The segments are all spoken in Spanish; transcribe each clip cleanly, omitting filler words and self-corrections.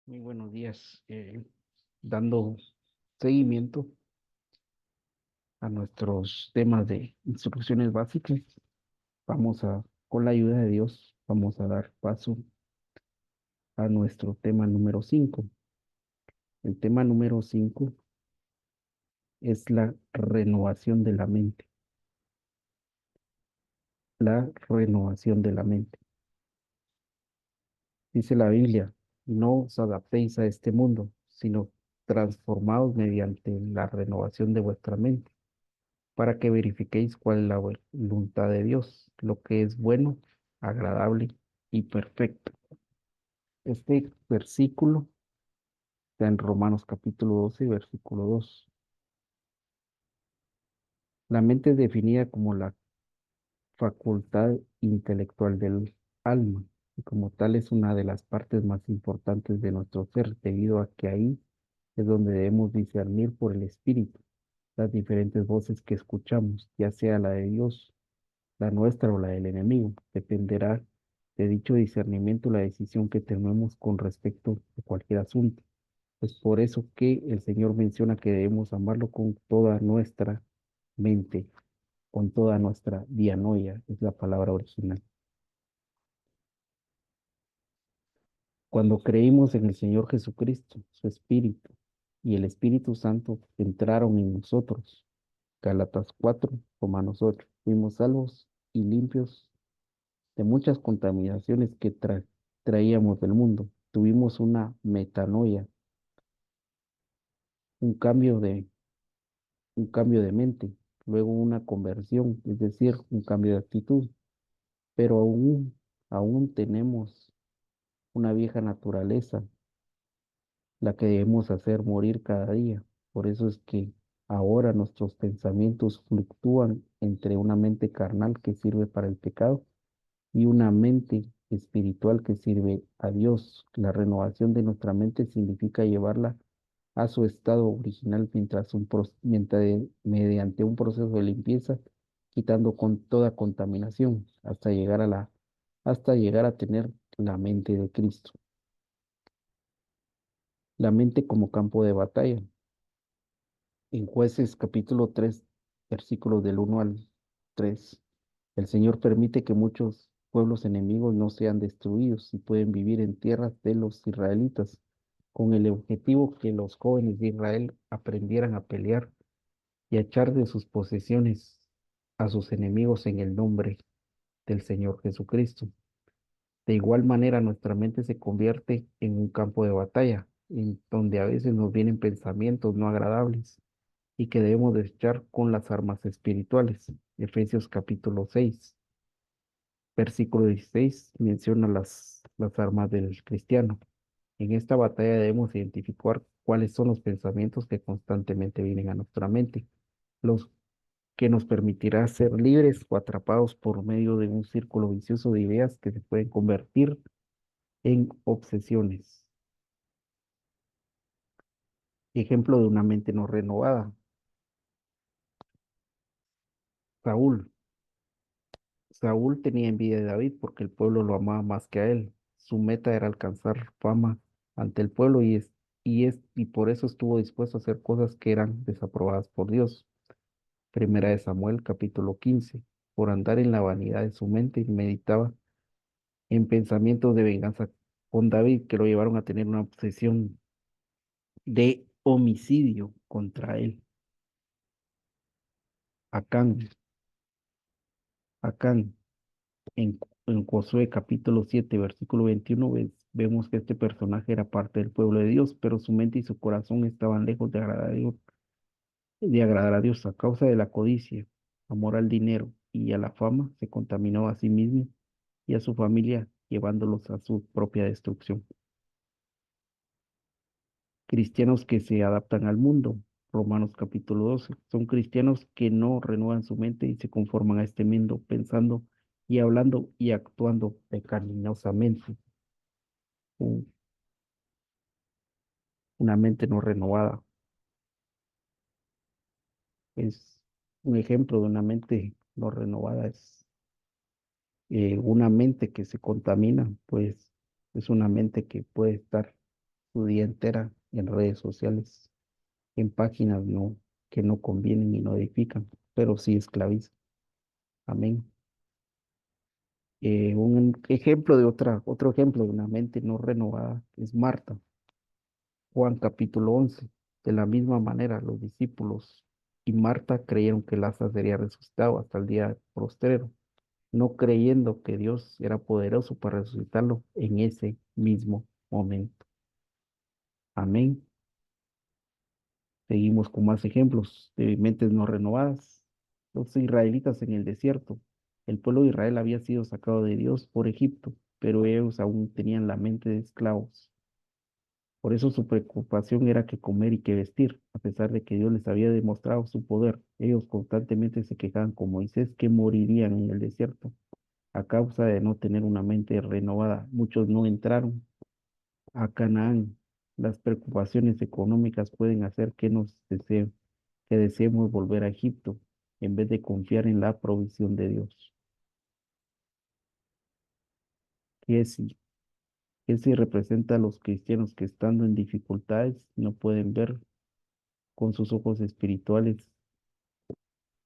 Muy buenos días. Dando seguimiento a nuestros temas de instrucciones básicas, con la ayuda de Dios, vamos a dar paso a nuestro tema número 5. El tema número 5 es la renovación de la mente. La renovación de la mente. Dice la Biblia, no os adaptéis a este mundo, sino transformados mediante la renovación de vuestra mente para que verifiquéis cuál es la voluntad de Dios, lo que es bueno, agradable y perfecto. Este versículo está en Romanos capítulo 12, versículo 2. La mente es definida como la facultad intelectual del alma y como tal es una de las partes más importantes de nuestro ser, debido a que ahí es donde debemos discernir por el Espíritu las diferentes voces que escuchamos, ya sea la de Dios, la nuestra o la del enemigo. Dependerá de dicho discernimiento la decisión que tomemos con respecto a cualquier asunto. Es por eso que el Señor menciona que debemos amarlo con toda nuestra mente, con toda nuestra dianoia, es la palabra original. Cuando creímos en el Señor Jesucristo, su Espíritu y el Espíritu Santo entraron en nosotros. Gálatas 4, Romanos 8. Fuimos salvos y limpios de muchas contaminaciones que traíamos del mundo. Tuvimos una metanoia, un cambio de, un cambio de mente, luego una conversión, es decir, un cambio de actitud, pero aún tenemos una vieja naturaleza, la que debemos hacer morir cada día. Por eso es que ahora nuestros pensamientos fluctúan entre una mente carnal que sirve para el pecado y una mente espiritual que sirve a Dios. La renovación de nuestra mente significa llevarla a su estado original mediante un proceso de limpieza, quitando con toda contaminación hasta llegar a tener la mente de Cristo. La mente como campo de batalla. En Jueces capítulo 3, versículos del 1 al 3, el Señor permite que muchos pueblos enemigos no sean destruidos y pueden vivir en tierras de los israelitas, con el objetivo que los jóvenes de Israel aprendieran a pelear y a echar de sus posesiones a sus enemigos en el nombre del Señor Jesucristo. De igual manera, nuestra mente se convierte en un campo de batalla, en donde a veces nos vienen pensamientos no agradables y que debemos desechar con las armas espirituales. Efesios capítulo 6, versículo 16 menciona las armas del cristiano. En esta batalla debemos identificar cuáles son los pensamientos que constantemente vienen a nuestra mente, los que nos permitirá ser libres o atrapados por medio de un círculo vicioso de ideas que se pueden convertir en obsesiones. Ejemplo de una mente no renovada. Saúl. Saúl tenía envidia de David porque el pueblo lo amaba más que a él. Su meta era alcanzar fama ante el pueblo y por eso estuvo dispuesto a hacer cosas que eran desaprobadas por Dios. Primera de Samuel, capítulo 15. Por andar en la vanidad de su mente, meditaba en pensamientos de venganza con David que lo llevaron a tener una obsesión de homicidio contra él. Acán, Acán, en Josué capítulo 7 versículo 21, vemos que este personaje era parte del pueblo de Dios, pero su mente y su corazón estaban lejos de agradar a Dios a causa de la codicia, amor al dinero y a la fama, se contaminó a sí mismo y a su familia, llevándolos a su propia destrucción. Cristianos que se adaptan al mundo. Romanos capítulo 12. Son cristianos que no renuevan su mente y se conforman a este mundo pensando y hablando y actuando pecaminosamente. Un- Una mente no renovada es un ejemplo de una mente no renovada. Es una mente que se contamina, pues es una mente que puede estar su día entera en redes sociales, en páginas que no convienen y no edifican, pero sí esclavizan. Amén. Un ejemplo de otro ejemplo de una mente no renovada es Marta. Juan capítulo 11. De la misma manera, los discípulos y Marta creyeron que Lázaro sería resucitado hasta el día postrero, no creyendo que Dios era poderoso para resucitarlo en ese mismo momento. Amén. Seguimos con más ejemplos de mentes no renovadas. Los israelitas en el desierto. El pueblo de Israel había sido sacado de Dios por Egipto, pero ellos aún tenían la mente de esclavos. Por eso su preocupación era qué comer y qué vestir, a pesar de que Dios les había demostrado su poder. Ellos constantemente se quejaban con Moisés que morirían en el desierto a causa de no tener una mente renovada. Muchos no entraron a Canaán. Las preocupaciones económicas pueden hacer que deseemos volver a Egipto en vez de confiar en la provisión de Dios. Ese, ese representa a los cristianos que estando en dificultades no pueden ver con sus ojos espirituales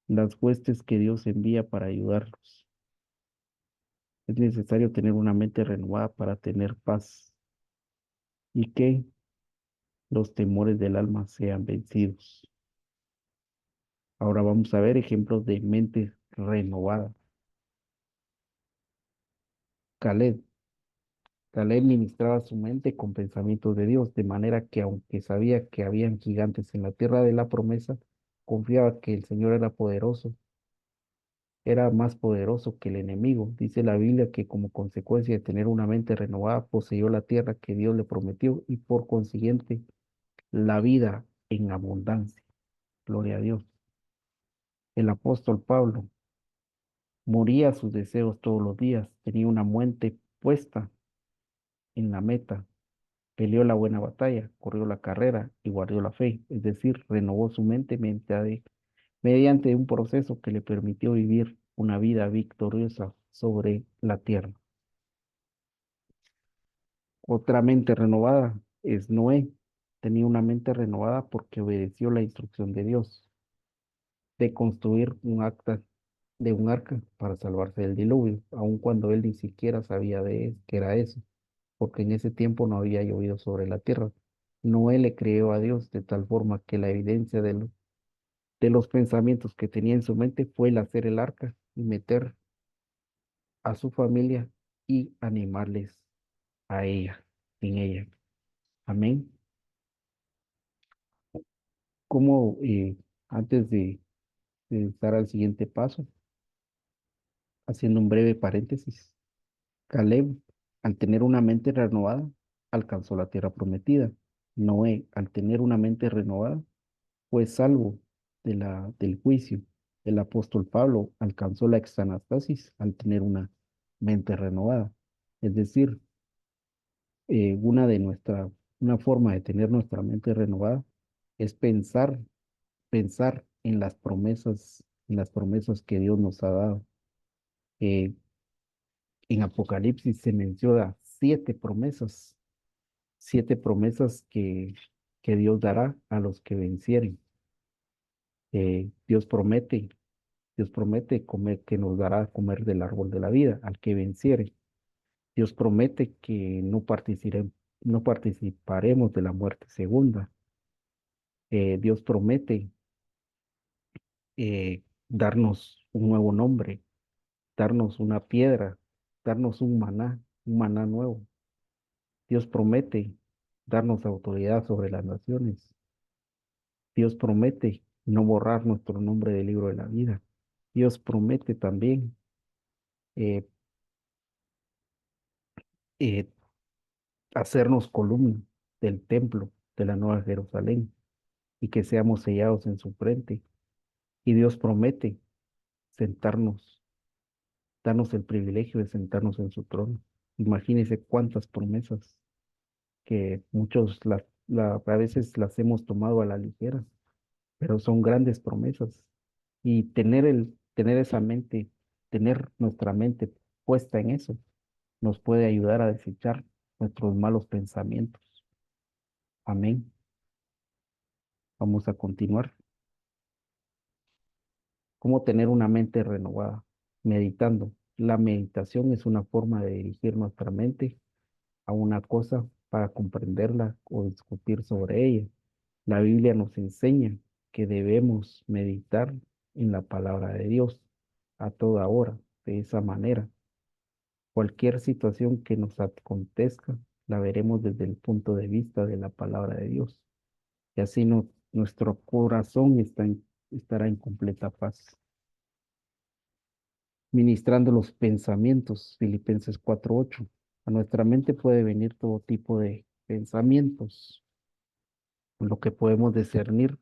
las huestes que Dios envía para ayudarlos. Es necesario tener una mente renovada para tener paz y que los temores del alma sean vencidos. Ahora vamos a ver ejemplos de mente renovada. Caleb. Caleb ministraba su mente con pensamientos de Dios, de manera que aunque sabía que habían gigantes en la tierra de la promesa, confiaba que el Señor era poderoso, era más poderoso que el enemigo. Dice la Biblia que como consecuencia de tener una mente renovada, poseyó la tierra que Dios le prometió y por consiguiente la vida en abundancia. Gloria a Dios. El apóstol Pablo moría a sus deseos todos los días, tenía una mente puesta en la meta, peleó la buena batalla, corrió la carrera y guardó la fe, es decir, renovó su mente mediante un proceso que le permitió vivir una vida victoriosa sobre la tierra. Otra mente renovada es Noé. Tenía una mente renovada porque obedeció la instrucción de Dios de construir de un arca para salvarse del diluvio, aun cuando él ni siquiera sabía que era eso, porque en ese tiempo no había llovido sobre la tierra. Noé le creyó a Dios de tal forma que la evidencia de los pensamientos que tenía en su mente fue el hacer el arca y meter a su familia y animarles a ella, en ella. Amén. Como antes de dar al siguiente paso, haciendo un breve paréntesis, Caleb, al tener una mente renovada, alcanzó la tierra prometida. Noé, al tener una mente renovada, fue salvo del juicio. El apóstol Pablo alcanzó la exanastasis al tener una mente renovada. Es decir, una forma de tener nuestra mente renovada es pensar en las promesas que Dios nos ha dado. Eh, en Apocalipsis se menciona siete promesas que Dios dará a los que vencieren. Dios promete, Dios promete comer, que nos dará a comer del árbol de la vida al que venciere. Dios promete que no participaremos de la muerte segunda. Dios promete darnos un nuevo nombre, darnos una piedra, darnos un maná nuevo. Dios promete darnos autoridad sobre las naciones. Dios promete no borrar nuestro nombre del libro de la vida. Dios promete también eh, eh, hacernos columna del templo de la Nueva Jerusalén y que seamos sellados en su frente. Y Dios promete sentarnos, darnos el privilegio de sentarnos en su trono. Imagínense cuántas promesas que a veces las hemos tomado a la ligera, pero son grandes promesas. Y tener esa mente, tener nuestra mente puesta en eso, nos puede ayudar a desechar nuestros malos pensamientos. Amén. Vamos a continuar. ¿Cómo tener una mente renovada? Meditando. La meditación es una forma de dirigir nuestra mente a una cosa para comprenderla o discutir sobre ella. La Biblia nos enseña que debemos meditar en la palabra de Dios a toda hora. De esa manera, cualquier situación que nos acontezca, la veremos desde el punto de vista de la palabra de Dios. Y así nuestro corazón estará en completa paz. Ministrando los pensamientos, Filipenses 4:8. A nuestra mente puede venir todo tipo de pensamientos, lo que podemos discernir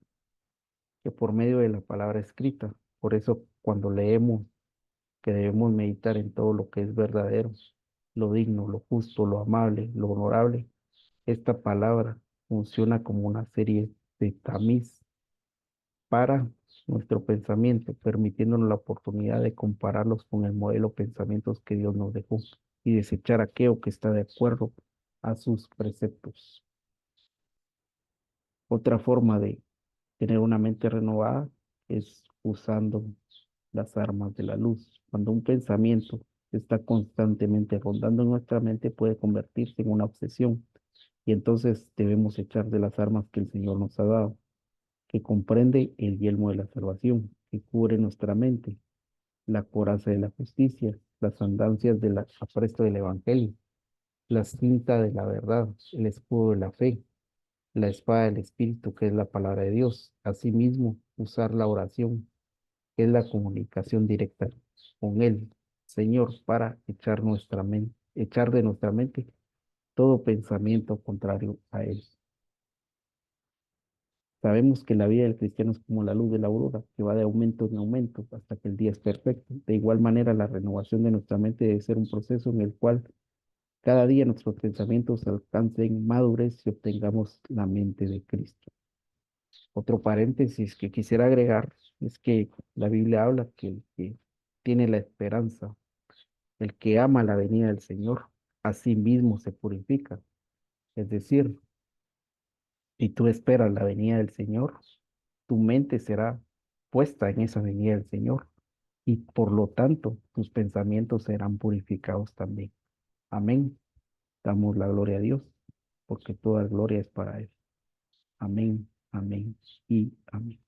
que por medio de la palabra escrita. Por eso cuando leemos que debemos meditar en todo lo que es verdadero, lo digno, lo justo, lo amable, lo honorable, esta palabra funciona como una serie de tamiz para nuestro pensamiento, permitiéndonos la oportunidad de compararlos con el modelo de pensamientos que Dios nos dejó y desechar aquello que está de acuerdo a sus preceptos. Otra forma de tener una mente renovada es usando las armas de la luz. Cuando un pensamiento está constantemente rondando en nuestra mente, puede convertirse en una obsesión y entonces debemos echar de las armas que el Señor nos ha dado, que comprende el yelmo de la salvación, que cubre nuestra mente, la coraza de la justicia, las andancias del apresto del evangelio, la cinta de la verdad, el escudo de la fe, la espada del espíritu, que es la palabra de Dios. Asimismo, usar la oración, que es la comunicación directa con Él, Señor, para echar de nuestra mente todo pensamiento contrario a Él. Sabemos que la vida del cristiano es como la luz de la aurora, que va de aumento en aumento hasta que el día es perfecto. De igual manera, la renovación de nuestra mente debe ser un proceso en el cual cada día nuestros pensamientos alcancen madurez y obtengamos la mente de Cristo. Otro paréntesis que quisiera agregar es que la Biblia habla que el que tiene la esperanza, el que ama la venida del Señor, a sí mismo se purifica. Es decir, si tú esperas la venida del Señor, tu mente será puesta en esa venida del Señor y por lo tanto tus pensamientos serán purificados también. Amén. Damos la gloria a Dios porque toda gloria es para Él. Amén, amén y amén.